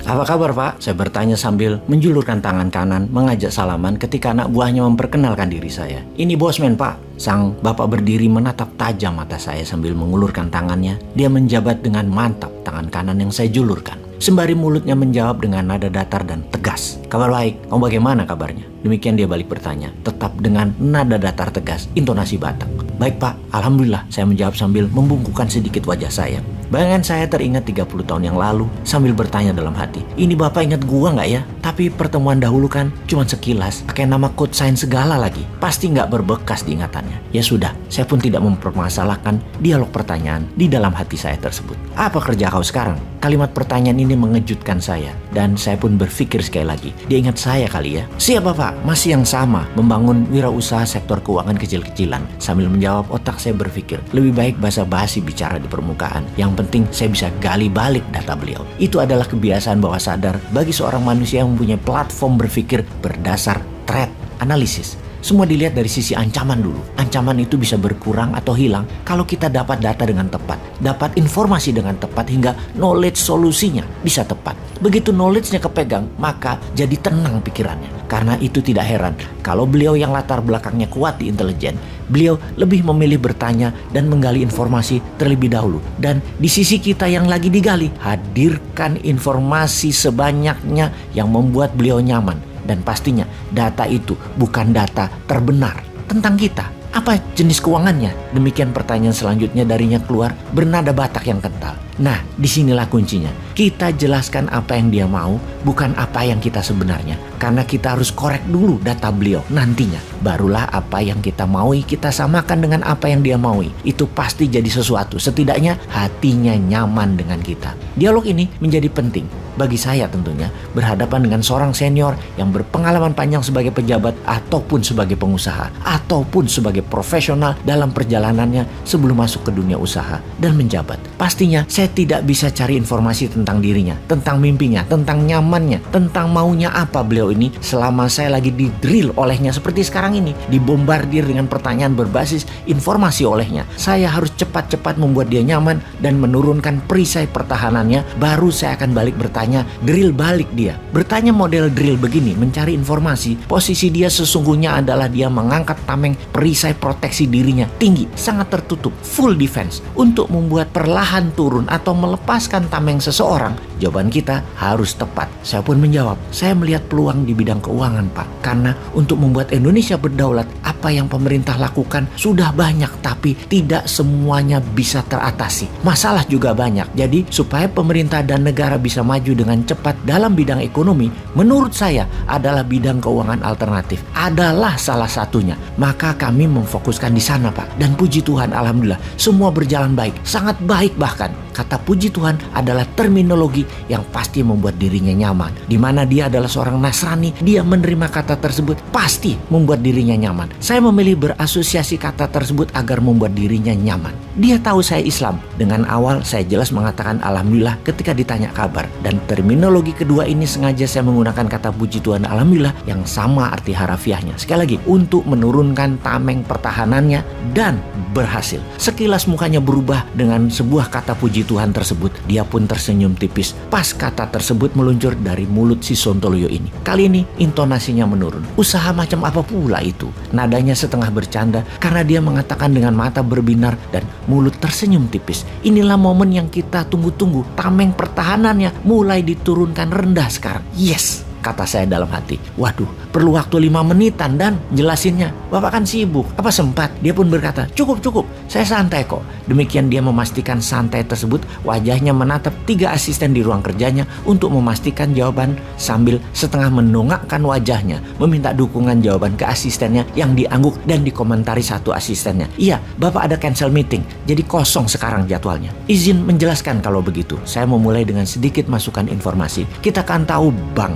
Apa kabar Pak? Saya bertanya sambil menjulurkan tangan kanan mengajak salaman ketika anak buahnya memperkenalkan diri saya. Ini Bosman Pak. Sang bapak berdiri menatap tajam mata saya sambil mengulurkan tangannya. Dia menjabat dengan mantap tangan kanan yang saya julurkan. Sembari mulutnya menjawab dengan nada datar dan tegas. Kabar baik, kamu bagaimana kabarnya? Demikian dia balik bertanya, tetap dengan nada datar tegas, intonasi Batak. Baik Pak, Alhamdulillah, saya menjawab sambil membungkukkan sedikit wajah saya. Bayangan saya teringat 30 tahun yang lalu sambil bertanya dalam hati, ini Bapak ingat gua nggak ya? Tapi pertemuan dahulu kan cuma sekilas, pakai nama code sign segala lagi. Pasti nggak berbekas di ingatannya. Ya sudah, saya pun tidak mempermasalahkan dialog pertanyaan di dalam hati saya tersebut. Apa kerja kau sekarang? Kalimat pertanyaan ini mengejutkan saya dan saya pun berpikir sekali lagi, dia ingat saya kali ya. Siapa Pak? Masih yang sama, membangun wirausaha sektor keuangan kecil-kecilan. Sambil menjawab, otak saya berpikir, lebih baik basa-basi bicara di permukaan. Yang penting saya bisa gali balik data beliau. Itu adalah kebiasaan bawah sadar bagi seorang manusia yang mempunyai platform berpikir berdasar threat analisis. Semua dilihat dari sisi ancaman dulu. Ancaman itu bisa berkurang atau hilang kalau kita dapat data dengan tepat, dapat informasi dengan tepat hingga knowledge solusinya bisa tepat. Begitu knowledge-nya kepegang, maka jadi tenang pikirannya. Karena itu tidak heran kalau beliau yang latar belakangnya kuat di intelijen, beliau lebih memilih bertanya dan menggali informasi terlebih dahulu. Dan di sisi kita yang lagi digali, hadirkan informasi sebanyaknya yang membuat beliau nyaman. Dan pastinya data itu bukan data terbenar tentang kita. Apa jenis keuangannya? Demikian pertanyaan selanjutnya darinya keluar bernada Batak yang kental. Nah, disinilah kuncinya. Kita jelaskan apa yang dia mau, bukan apa yang kita sebenarnya. Karena kita harus korek dulu data beliau nantinya. Barulah apa yang kita maui kita samakan dengan apa yang dia maui. Itu pasti jadi sesuatu. Setidaknya hatinya nyaman dengan kita. Dialog ini menjadi penting bagi saya tentunya berhadapan dengan seorang senior yang berpengalaman panjang sebagai pejabat ataupun sebagai pengusaha ataupun sebagai profesional dalam perjalanannya sebelum masuk ke dunia usaha dan menjabat. Pastinya saya tidak bisa cari informasi tentang dirinya, tentang mimpinya, tentang nyamannya, tentang maunya apa beliau ini selama saya lagi di-drill olehnya seperti sekarang ini, dibombardir dengan pertanyaan berbasis informasi olehnya. Saya harus cepat-cepat membuat dia nyaman dan menurunkan perisai pertahanannya, baru saya akan balik bertanya, drill balik dia. Bertanya model drill begini, mencari informasi, posisi dia sesungguhnya adalah dia mengangkat tameng perisai proteksi dirinya tinggi, sangat tertutup, full defense. Untuk membuat perlahan turun atau melepaskan tameng seseorang, jawaban kita harus tepat. Saya pun menjawab, saya melihat peluang di bidang keuangan Pak. Karena untuk membuat Indonesia berdaulat, apa yang pemerintah lakukan sudah banyak, tapi tidak semuanya bisa teratasi. Masalah juga banyak. Jadi supaya pemerintah dan negara bisa maju dengan cepat dalam bidang ekonomi, menurut saya adalah bidang keuangan alternatif. Adalah salah satunya. Maka kami memfokuskan di sana Pak. Dan puji Tuhan, alhamdulillah, semua berjalan baik. Sangat baik bahkan. Kata puji Tuhan adalah terminologi yang pasti membuat dirinya nyaman. Di mana dia adalah seorang Nasrani, dia menerima kata tersebut pasti membuat dirinya nyaman. Saya memilih berasosiasi kata tersebut agar membuat dirinya nyaman. Dia tahu saya Islam. Dengan awal saya jelas mengatakan alhamdulillah ketika ditanya kabar. Dan terminologi kedua ini sengaja saya menggunakan kata puji Tuhan alhamdulillah yang sama arti harafiahnya. Sekali lagi, untuk menurunkan tameng pertahanannya dan berhasil. Sekilas mukanya berubah dengan sebuah kata puji Tuhan tersebut. Dia pun tersenyum tipis pas kata tersebut meluncur dari mulut si Sontoloyo ini. Kali ini intonasinya menurun. Usaha macam apa pula itu? Nadanya setengah bercanda karena dia mengatakan dengan mata berbinar dan mulut tersenyum tipis. Inilah momen yang kita tunggu-tunggu. Tameng pertahanannya mulai diturunkan rendah sekarang. Yes! Kata saya dalam hati. Waduh, perlu waktu 5 menitan dan jelasinnya. Bapak kan sibuk, apa sempat? Dia pun berkata, cukup, saya santai kok. Demikian dia memastikan santai tersebut. Wajahnya menatap 3 asisten di ruang kerjanya untuk memastikan jawaban sambil setengah mendongakkan wajahnya, meminta dukungan jawaban ke asistennya yang diangguk dan dikomentari satu asistennya. Iya, Bapak ada cancel meeting, jadi kosong sekarang jadwalnya. Izin menjelaskan kalau begitu. Saya memulai dengan sedikit masukan informasi. Kita kan tahu bank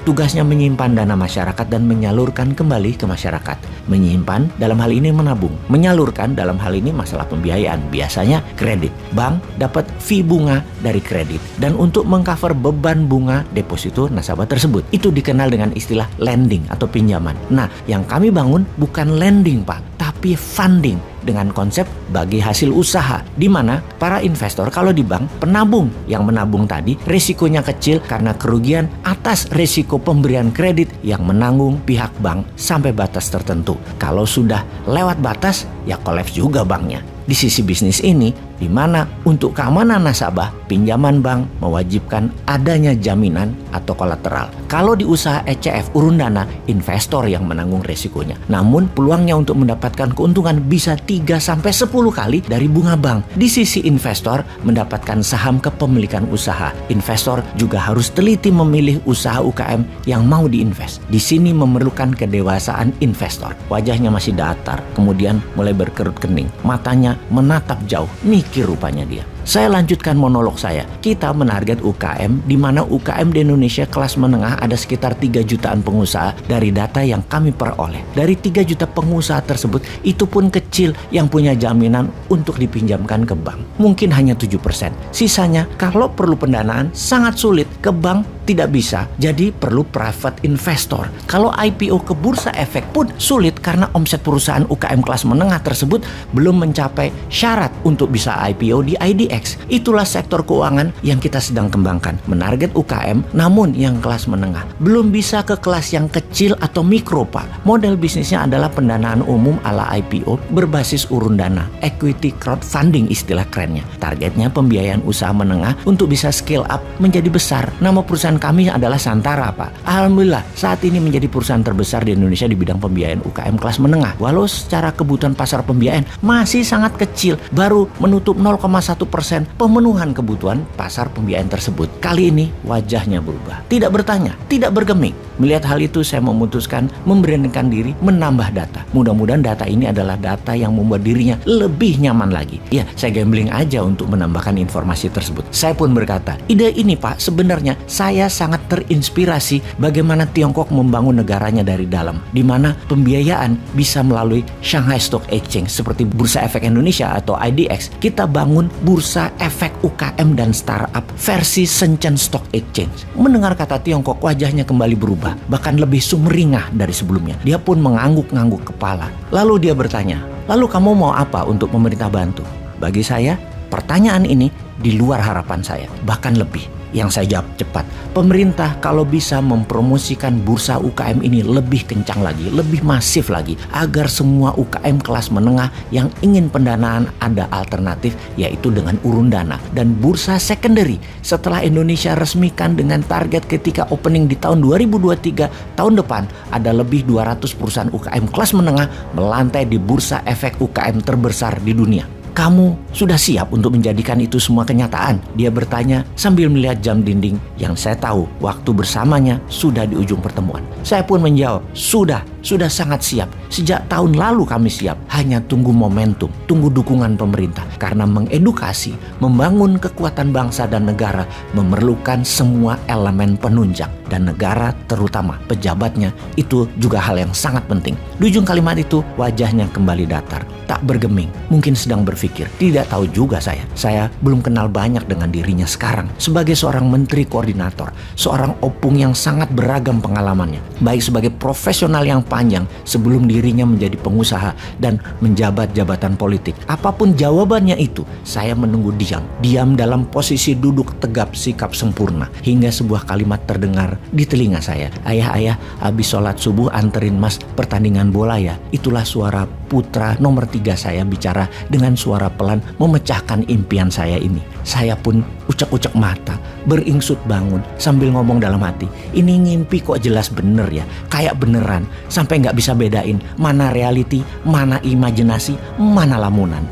tugasnya menyimpan dana masyarakat dan menyalurkan kembali ke masyarakat. Menyimpan dalam hal ini menabung. Menyalurkan dalam hal ini masalah pembiayaan. Biasanya kredit. Bank dapat fee bunga dari kredit. Dan untuk mengcover beban bunga deposito nasabah tersebut. Itu dikenal dengan istilah lending atau pinjaman. Nah, yang kami bangun bukan lending Pak, tapi funding. dengan konsep bagi hasil usaha, di mana para investor kalau di bank, penabung yang menabung tadi risikonya kecil karena kerugian atas risiko pemberian kredit yang menanggung pihak bank sampai batas tertentu. Kalau sudah lewat batas, ya kolaps juga banknya. Di sisi bisnis ini, di mana untuk keamanan nasabah, pinjaman bank mewajibkan adanya jaminan atau kolateral. Kalau di usaha ECF urun dana, investor yang menanggung resikonya. Namun peluangnya untuk mendapatkan keuntungan bisa 3-10 kali dari bunga bank. Di sisi investor mendapatkan saham kepemilikan usaha. Investor juga harus teliti memilih usaha UKM yang mau diinvest. Di sini memerlukan kedewasaan investor. Wajahnya masih datar, kemudian mulai berkerut kening, matanya menatap jauh, mikir rupanya dia. Saya lanjutkan monolog saya. Kita menarget UKM, di mana UKM di Indonesia kelas menengah ada sekitar 3 jutaan pengusaha dari data yang kami peroleh. Dari 3 juta pengusaha tersebut, itu pun kecil yang punya jaminan untuk dipinjamkan ke bank. Mungkin hanya 7%. Sisanya, kalau perlu pendanaan, sangat sulit. Ke bank tidak bisa, jadi perlu private investor. Kalau IPO ke bursa efek pun sulit karena omset perusahaan UKM kelas menengah tersebut belum mencapai syarat untuk bisa IPO di IDX. Itulah sektor keuangan yang kita sedang kembangkan, menarget UKM namun yang kelas menengah. Belum bisa ke kelas yang kecil atau mikro, Pak. Model bisnisnya adalah pendanaan umum ala IPO berbasis urun dana, equity crowdfunding istilah kerennya. Targetnya pembiayaan usaha menengah untuk bisa scale up menjadi besar. Nama perusahaan kami adalah Santara, Pak. Alhamdulillah saat ini menjadi perusahaan terbesar di Indonesia di bidang pembiayaan UKM kelas menengah. Walau secara kebutuhan pasar pembiayaan masih sangat kecil, baru menutup 0,1% pemenuhan kebutuhan pasar pembiayaan tersebut. Kali ini wajahnya berubah. Tidak bertanya, tidak bergeming. Melihat hal itu, saya memutuskan memberanikan diri menambah data. Mudah-mudahan data ini adalah data yang membuat dirinya lebih nyaman lagi. Ya, saya gambling aja untuk menambahkan informasi tersebut. Saya pun berkata, ide ini Pak, sebenarnya saya sangat terinspirasi bagaimana Tiongkok membangun negaranya dari dalam, di mana pembiayaan bisa melalui Shanghai Stock Exchange seperti Bursa Efek Indonesia atau IDX. Kita bangun Bursa Efek UKM dan Startup versi Shenzhen Stock Exchange. Mendengar kata Tiongkok, wajahnya kembali berubah, bahkan lebih sumringah dari sebelumnya. Dia pun mengangguk-ngangguk kepala. Lalu dia bertanya, lalu kamu mau apa untuk pemerintah bantu? Bagi saya, pertanyaan ini di luar harapan saya, bahkan lebih. Yang saya jawab cepat, pemerintah kalau bisa mempromosikan bursa UKM ini lebih kencang lagi, lebih masif lagi, agar semua UKM kelas menengah yang ingin pendanaan ada alternatif, yaitu dengan urun dana dan bursa secondary. Setelah Indonesia resmikan dengan target ketika opening di tahun 2023 tahun depan, ada lebih 200 perusahaan UKM kelas menengah melantai di bursa efek UKM terbesar di dunia. Kamu sudah siap untuk menjadikan itu semua kenyataan? Dia bertanya sambil melihat jam dinding yang saya tahu waktu bersamanya sudah di ujung pertemuan. Saya pun menjawab, sudah sangat siap. Sejak tahun lalu kami siap. Hanya tunggu momentum, tunggu dukungan pemerintah. Karena mengedukasi, membangun kekuatan bangsa dan negara memerlukan semua elemen penunjang. Dan negara terutama pejabatnya itu juga hal yang sangat penting. Di ujung kalimat itu wajahnya kembali datar, tak bergeming, mungkin sedang berpikir. Tidak tahu juga saya. Saya belum kenal banyak dengan dirinya sekarang. Sebagai seorang menteri koordinator, seorang opung yang sangat beragam pengalamannya. Baik sebagai profesional yang panjang sebelum dirinya menjadi pengusaha dan menjabat jabatan politik. Apapun jawabannya itu, saya menunggu diam dalam posisi duduk tegap sikap sempurna. Hingga sebuah kalimat terdengar di telinga saya. Ayah, habis sholat subuh anterin mas pertandingan bola ya. Itulah suara putra nomor 3 saya bicara dengan suara pelan memecahkan impian saya ini. Saya pun ucek-ucek mata, beringsut bangun sambil ngomong dalam hati, ini ngimpi kok jelas bener ya, kayak beneran, sampai nggak bisa bedain mana reality, mana imajinasi, mana lamunan.